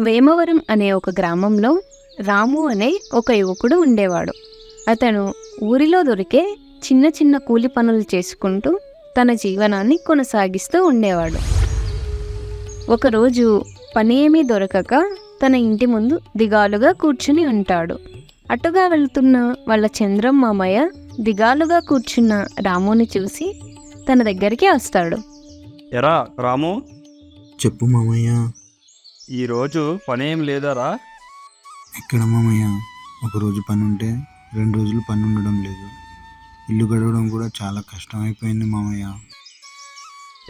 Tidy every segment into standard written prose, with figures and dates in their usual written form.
వేమవరం అనే ఒక గ్రామంలో రాము అనే ఒక యువకుడు ఉండేవాడు. అతను ఊరిలో దొరికే చిన్న చిన్న కూలి పనులు చేసుకుంటూ తన జీవనాన్ని కొనసాగిస్తూ ఉండేవాడు. ఒకరోజు పని ఏమీ దొరకక తన ఇంటి ముందు దిగాలుగా కూర్చుని ఉంటాడు. అటుగా వెళ్తున్న వాళ్ళ చంద్రం మామయ్య దిగాలుగా కూర్చున్న రాముని చూసి తన దగ్గరికి వస్తాడు. ఎరా రాము, చెప్పు మామయ్య. ఈరోజు పనేం లేదారా? ఎక్కడ మామయ్య, ఒకరోజు పని ఉంటే 2 రోజులు పని ఉండడం లేదు. ఇల్లు గడవడం కూడా చాలా కష్టం అయిపోయింది మామయ్య.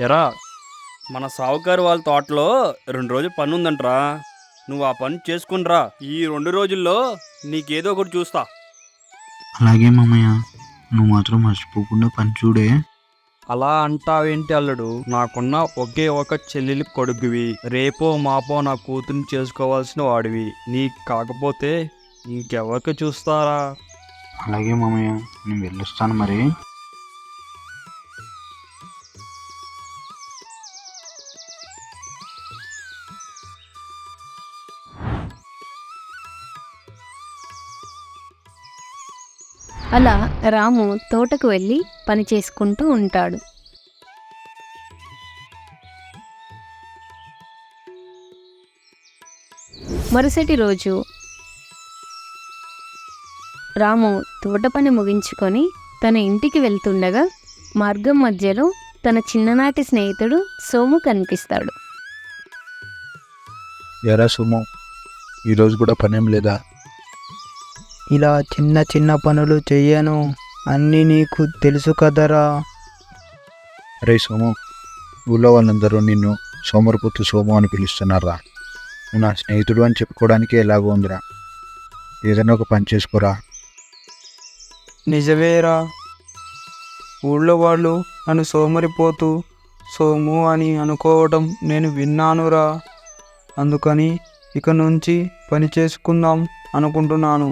ఎరా, మన సావుకారు వాళ్ళ తోటలో 2 రోజులు పని ఉందంటరా. నువ్వు ఆ పని చేసుకునిరా. ఈ 2 రోజుల్లో నీకేదో ఒకటి చూస్తా. అలాగే మామయ్య, నువ్వు మాత్రం మర్చిపోకుండా పని చూడే. అలా అంటావేంటి అల్లుడు? నాకున్న ఒకే ఒక చెల్లెలి కొడుకువి. రేపో మాపో నా కూతుర్ని చేసుకోవాల్సిన వాడివి. నీకు కాకపోతే ఇంకెవరికి చూస్తారా? అలాగే మామయ్య, నేను వెళ్ళొస్తాను మరి. అలా రాము తోటకు వెళ్ళి పని చేసుకుంటూ ఉంటాడు. మరుసటి రోజు రాము తోట పని ముగించుకొని తన ఇంటికి వెళ్తుండగా మార్గం మధ్యలో తన చిన్ననాటి స్నేహితుడు సోము కనిపిస్తాడు. ఎరా సుమో, ఈరోజు కూడా పనేం లేదా? ఇలా చిన్న చిన్న పనులు చెయ్యను, అన్నీ నీకు తెలుసు కదరా. రే సోము, ఊళ్ళో వాళ్ళందరూ నిన్ను సోమరిపోతు సోము అని పిలుస్తున్నారా? నువ్వు నా స్నేహితుడు అని చెప్పుకోవడానికి ఎలాగో ఉందిరా. ఏదైనా ఒక పని చేసుకోరా. నిజమేరా, ఊళ్ళో వాళ్ళు నన్ను సోమరిపోతూ సోము అని అనుకోవడం నేను విన్నానురా. అందుకని ఇక నుంచి పని చేసుకుందాం అనుకుంటున్నాను.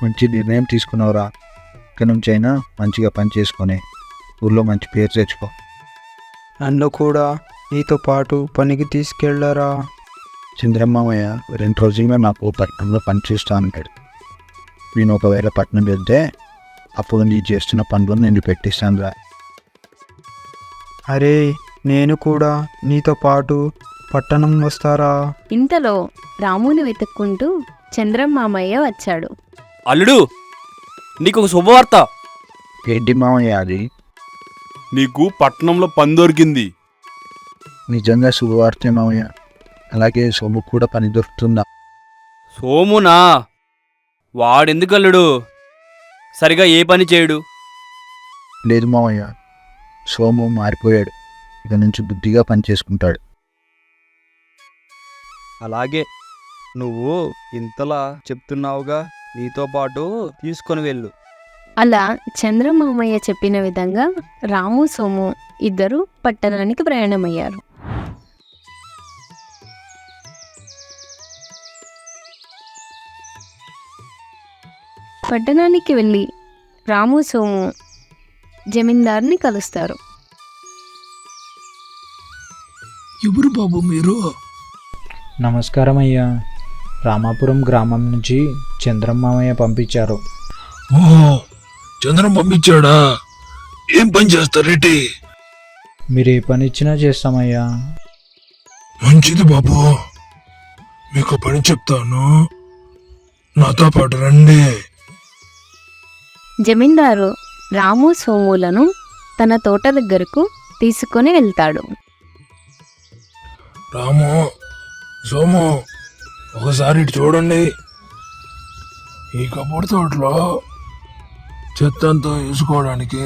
మంచి నిర్ణయం తీసుకున్నావురా. ఇక నుంచి అయినా మంచిగా పని చేసుకొని ఊళ్ళో మంచి పేరు తెచ్చుకో. నన్ను కూడా నీతో పాటు పనికి తీసుకెళ్ళరా. చంద్రమామయ్య 2 రోజులుగా నాకు పట్టణంలో పని చేస్తా అంటాడు. నేను ఒకవేళ పట్టణం వెళ్తే అప్పుడు నీ చేస్తున్న పనులు నేను పెట్టిస్తానురా. అరే, నేను కూడా నీతో పాటు పట్టణం వస్తారా. ఇంతలో రాముని వెతుక్కుంటూ చంద్రం మామయ్య వచ్చాడు. అల్లుడు, నీకు ఒక శుభవార్త. ఏంటి మామయ్య అది? నీకు పట్నంలో పని దొరికింది. నిజంగా శుభవార్తే మామయ్య. అలాగే సోము కూడా పని దొరుకుతుందా? సోమునా? వాడెందుకు అల్లుడు? సరిగా ఏ పని చేయడు. లేదు మామయ్య, సోము మారిపోయాడు. ఇక నుంచి బుద్ధిగా పని చేసుకుంటాడు. అలాగే నువ్వు ఇంతలా చెప్తున్నావుగా, నీతో పాటు తీసుకొని వెళ్ళు. అలా చంద్రమామయ్య చెప్పిన విధంగా రాము సోము ఇద్దరు పట్టణానికి ప్రయాణమయ్యారు. పట్టణానికి వెళ్ళి రాము సోము జమీందార్ని కలుస్తారు. ఎవరు బాబు మీరు? నమస్కారం అయ్యా, రామాపురం గ్రామం నుంచి చంద్రం మామయ్య పంపించారు. ఓహో, చంద్రం పంపించాడా? ఏం పని చేస్తారేటి? మీరు ఏ పని ఇచ్చినా చేస్తామయ్యా. మంచిది బాబు, మీకు పని చెప్తాను, నాతో పాటు రండి. జమీందారు రాము సోములను తన తోట దగ్గరకు తీసుకొని వెళ్తాడు. రాము, సోము, ఒకసారి ఇటు చూడండి. ఈ కబోర్డ్ తోటలో చెత్తంతా వేసుకోవడానికి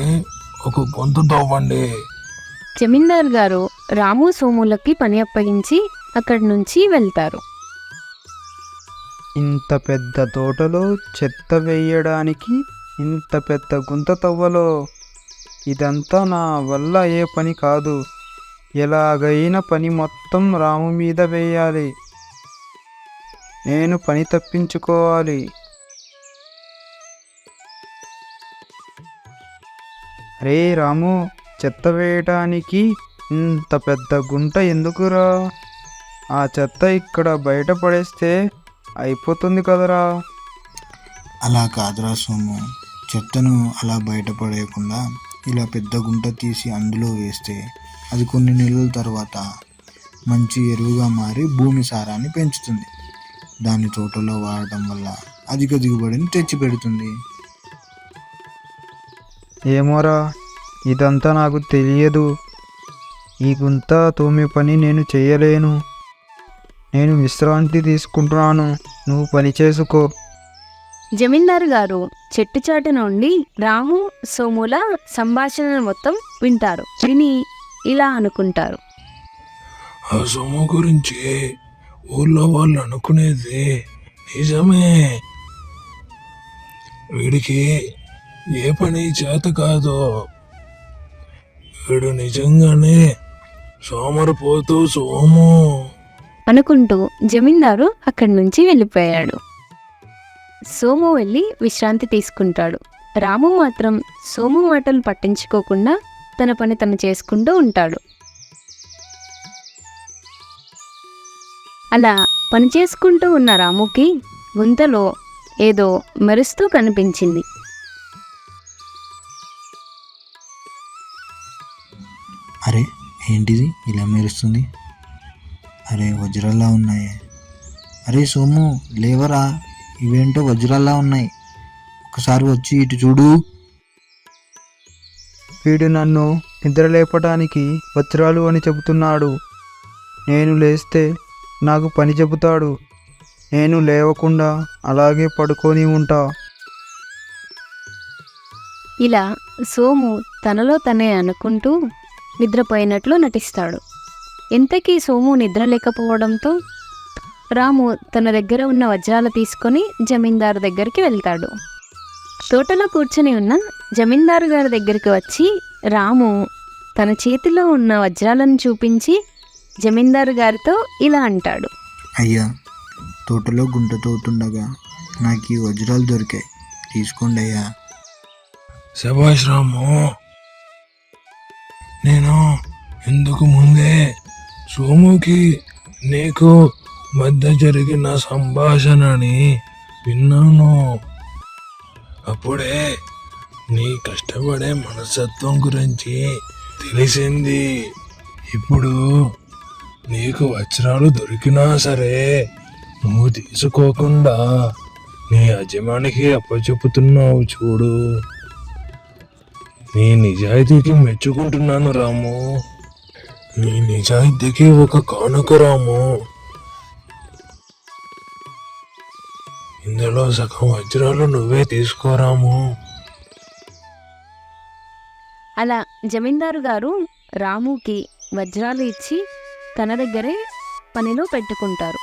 ఒక గొంతు తవ్వండి. జమీందార్ గారు రాము సోములకి పని అప్పగించి అక్కడి నుంచి వెళ్తారు. ఇంత పెద్ద తోటలో చెత్త వేయడానికి ఇంత పెద్ద గుంత తవ్వలో? ఇదంతా నా వల్ల ఏ పని కాదు. ఎలాగైనా పని మొత్తం రాము మీద వేయాలి. నేను పని తప్పించుకోవాలి. అరే రాము, చెత్త వేయడానికి ఇంత పెద్ద గుంట ఎందుకురా? ఆ చెత్త ఇక్కడ బయట పడేస్తే అయిపోతుంది కదరా. అలా కాదురా సోము, చెత్తను అలా బయట పడేయకుండా ఇలా పెద్ద గుంట తీసి అందులో వేస్తే అది కొన్ని నెలల తర్వాత మంచి ఎరువుగా మారి భూమి సారాన్ని పెంచుతుంది. దాన్ని తోటలో వాడటం వల్ల అధిక దిగుబడిని తెచ్చిపెడుతుంది. ఏమోరా, ఇదంతా నాకు తెలియదు. ఈ గుంత తోమే పని నేను చేయలేను. నేను విశ్రాంతి తీసుకుంటున్నాను, నువ్వు పని చేసుకో. జమీందారు గారు చెట్టు చాటు నుండి రాము సోముల సంభాషణ మొత్తం వింటారు. విని ఇలా అనుకుంటారు. ఆ సోము గురించి ఊళ్ళో వాళ్ళు అనుకునేది నిజమే. వీడికి ఏ పని చేత కాదు. వీడు నిజంగానే సోమరిపోతూ సోము. అనుకుంటూ జమీందారు అక్కడి నుంచి వెళ్ళిపోయాడు. సోము వెళ్ళి విశ్రాంతి తీసుకుంటాడు. రాము మాత్రం సోము మాటలు పట్టించుకోకుండా తన పని తను చేసుకుంటూ ఉంటాడు. అలా పని చేసుకుంటూ ఉన్న రాముకి గుంతలో ఏదో మెరుస్తూ కనిపించింది. అరే ఏంటిది ఇలా మెరుస్తుంది? అరే వజ్రాల్లా ఉన్నాయే. అరే సోము లేవరా, ఇవేంటో వజ్రాల్లా ఉన్నాయి, ఒకసారి వచ్చి ఇటు చూడు. వీడు నన్ను నిద్రలేపడానికి వజ్రాలు అని చెబుతున్నాడు. నేను లేస్తే నాకు పని చెబుతాడు. నేను లేవకుండా అలాగే పడుకొని ఉంటా. ఇలా సోము తనలో తనే అనుకుంటూ నిద్రపోయినట్లు నటిస్తాడు. ఇంతకీ సోము నిద్ర లేకపోవడంతో రాము తన దగ్గర ఉన్న వజ్రాలు తీసుకొని జమీందారు దగ్గరికి వెళ్తాడు. తోటలో కూర్చొని ఉన్న జమీందారు గారి దగ్గరికి వచ్చి రాము తన చేతిలో ఉన్న వజ్రాలను చూపించి జమీందారు గారితో ఇలా అంటాడు. అయ్యా, తోటలో గుంట తవ్వుతుండగా నాకు ఈ వజ్రాలు దొరికాయి, తీసుకోండి అయ్యా. శభాష్ రాము, నేను ఇందుకు ముందే సోముకి నీకు మధ్య జరిగిన సంభాషణని విన్నాను. అప్పుడే నీ కష్టపడే మనస్తత్వం గురించి తెలిసింది. ఇప్పుడు నీకు వజ్రాలు దొరికినా సరే నువ్వు తీసుకోకుండా నీ యజమానికి అప్పచెపుతున్నావు చూడు. నీ నిజాయితీకి మెచ్చుకుంటున్నాను రాము. నీ నిజాయితీకి ఒక కానుక రాము. ఇందులో సగం వజ్రాలు నువ్వే తీసుకోరాము. అలా జమీందారు గారు రాముకి వజ్రాలు ఇచ్చి తన దగ్గరే పనిలో పెట్టుకుంటారు.